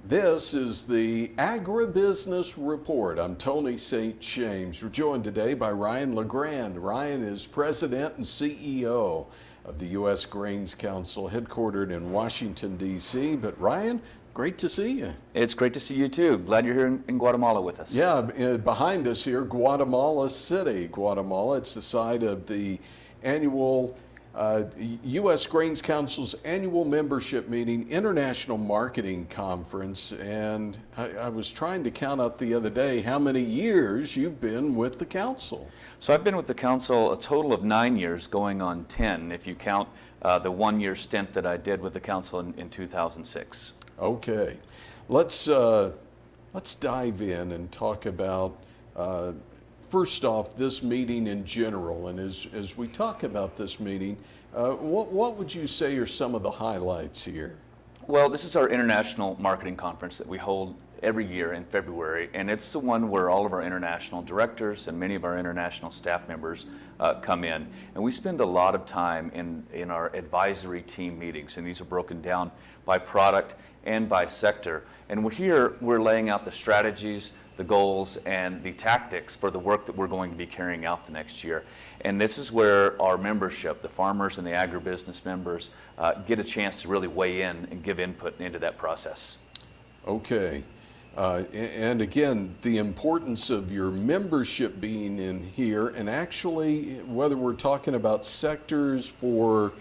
This is the Agribusiness Report. I'm Tony St. James. We're joined today by Ryan LeGrand. Ryan is President and CEO of the U.S. Grains Council, headquartered in Washington, D.C. But Ryan, great to see you. It's great to see you too. Glad you're here in Guatemala with us. Yeah, behind us here, Guatemala City, Guatemala. It's the site of the annual U.S. Grains Council's annual membership meeting, International Marketing Conference, and I was trying to count up the other day how many years you've been with the council. So I've been with the council a total of 9 years, going on 10 if you count the 1 year stint that I did with the council in 2006. Okay, let's dive in and talk about first off, this meeting in general, and as we talk about this meeting, what would you say are some of the highlights here? Well, this is our international marketing conference that we hold every year in February, and it's the one where all of our international directors and many of our international staff members come in. And we spend a lot of time in our advisory team meetings, and these are broken down by product and by sector. And we're laying out the strategies, the goals, and the tactics for the work that we're going to be carrying out the next year. And this is where our membership, the farmers and the agribusiness members, get a chance to really weigh in and give input into that process. Okay. And again, the importance of your membership being in here, and actually whether we're talking about sectors for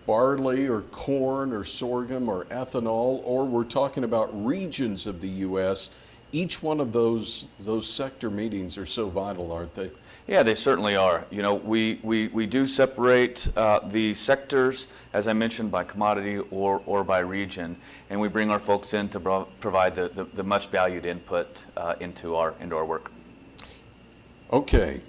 barley or corn or sorghum or ethanol, or we're talking about regions of the U.S., each one of those sector meetings are so vital, aren't they? Yeah, they certainly are. We do separate the sectors, as I mentioned, by commodity or by region, and we bring our folks in to provide the much valued input into our work. Okay,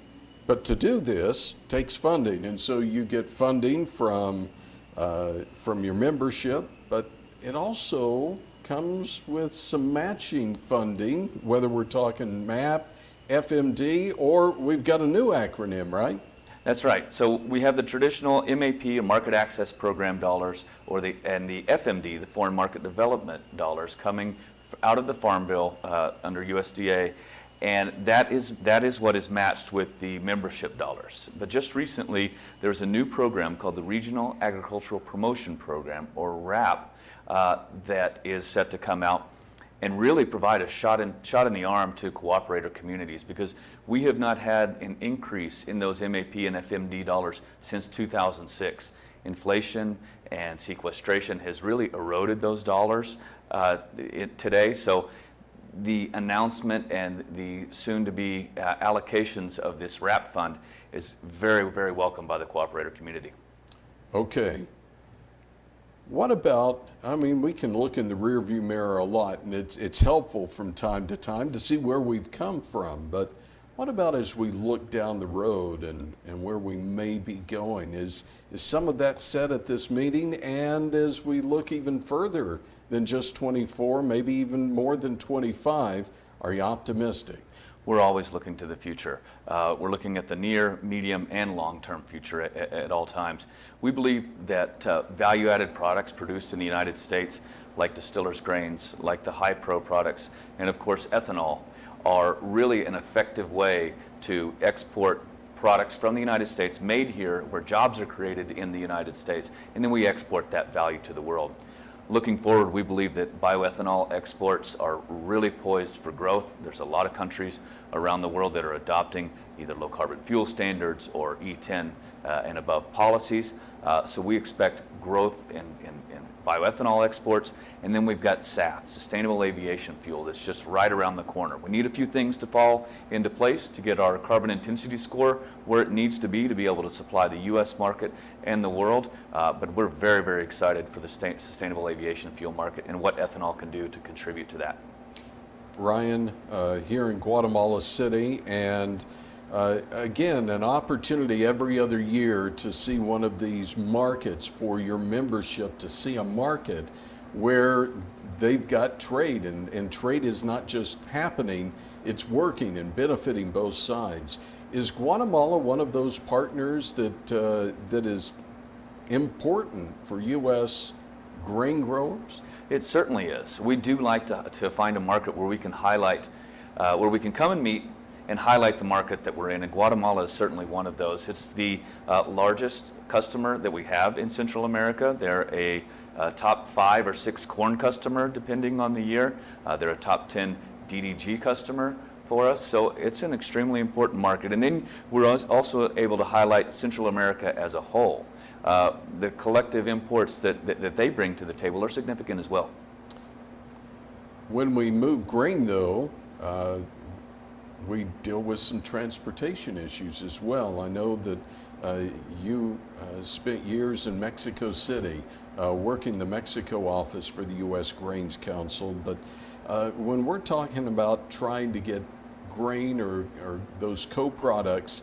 but to do this takes funding, and so you get funding from your membership, but it also comes with some matching funding, whether we're talking MAP, FMD, or we've got a new acronym, right? That's right. So we have the traditional MAP, or Market Access Program dollars, and the FMD, the Foreign Market Development dollars, coming out of the Farm Bill under USDA, and that is what is matched with the membership dollars. But just recently, there's a new program called the Regional Agricultural Promotion Program, or RAP, that is set to come out and really provide a shot in the arm to cooperator communities, because we have not had an increase in those MAP and FMD dollars since 2006. Inflation and sequestration has really eroded those dollars today. So the announcement and the soon-to-be allocations of this RAP fund is very, very welcome by the cooperator community. Okay. What about, we can look in the rearview mirror a lot, and it's helpful from time to time to see where we've come from, but what about as we look down the road and where we may be going? Is some of that set at this meeting, and as we look even further than just 24, maybe even more than 25, are you optimistic? We're always looking to the future. We're looking at the near, medium, and long-term future at all times. We believe that value-added products produced in the United States, like distillers' grains, like the high-pro products, and of course ethanol, are really an effective way to export products from the United States made here, where jobs are created in the United States, and then we export that value to the world. Looking forward, we believe that bioethanol exports are really poised for growth. There's a lot of countries around the world that are adopting either low carbon fuel standards or E10 and above policies. So we expect growth in bioethanol exports. And then we've got SAF, Sustainable Aviation Fuel, that's just right around the corner. We need a few things to fall into place to get our carbon intensity score where it needs to be able to supply the U.S. market and the world. But we're very, very excited for the Sustainable Aviation Fuel market and what ethanol can do to contribute to that. Ryan, here in Guatemala City, and again, an opportunity every other year to see one of these markets for your membership, to see a market where they've got trade, and trade is not just happening, it's working and benefiting both sides. Is Guatemala one of those partners that is important for U.S. grain growers? It certainly is. We do like to find a market where we can highlight, where we can come and meet and highlight the market that we're in, and Guatemala is certainly one of those. It's the largest customer that we have in Central America. They're a top 5 or 6 corn customer, depending on the year. They're a top 10 DDG customer for us, so it's an extremely important market. And then we're also able to highlight Central America as a whole. The collective imports that they bring to the table are significant as well. When we move grain, though, we deal with some transportation issues as well. I know that you spent years in Mexico City working the Mexico office for the U.S. Grains Council, but when we're talking about trying to get grain or those co-products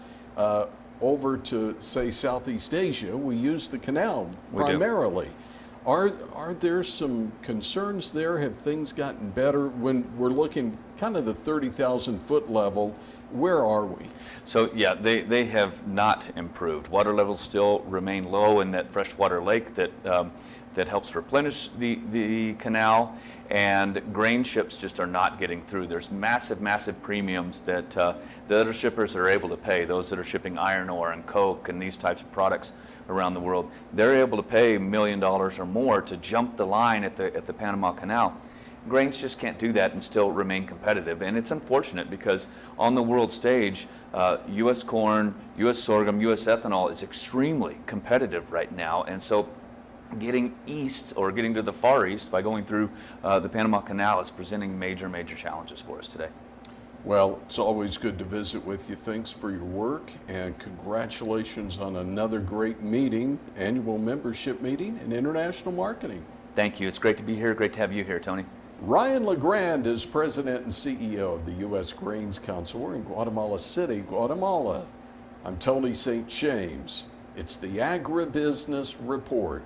over to, say, Southeast Asia, we use the canal primarily. Are there some concerns there? Have things gotten better? When we're looking kind of the 30,000 foot level, where are we? So yeah, they have not improved. Water levels still remain low in that freshwater lake that helps replenish the canal, and grain ships just are not getting through. There's massive premiums that the other shippers are able to pay, those that are shipping iron ore and coke and these types of products around the world. They're able to pay $1 million or more to jump the line at the Panama Canal. Grains just can't do that and still remain competitive, and it's unfortunate because on the world stage, U.S. corn, U.S. sorghum, U.S. ethanol is extremely competitive right now, and so getting east or getting to the Far East by going through the Panama Canal is presenting major challenges for us today. Well, it's always good to visit with you. Thanks for your work, and congratulations on another great meeting, annual membership meeting in international marketing. Thank you. It's great to be here. Great to have you here, Tony. Ryan LeGrand is President and CEO of the U.S. Grains Council. We're in Guatemala City, Guatemala. I'm Tony St. James. It's the Agribusiness Report.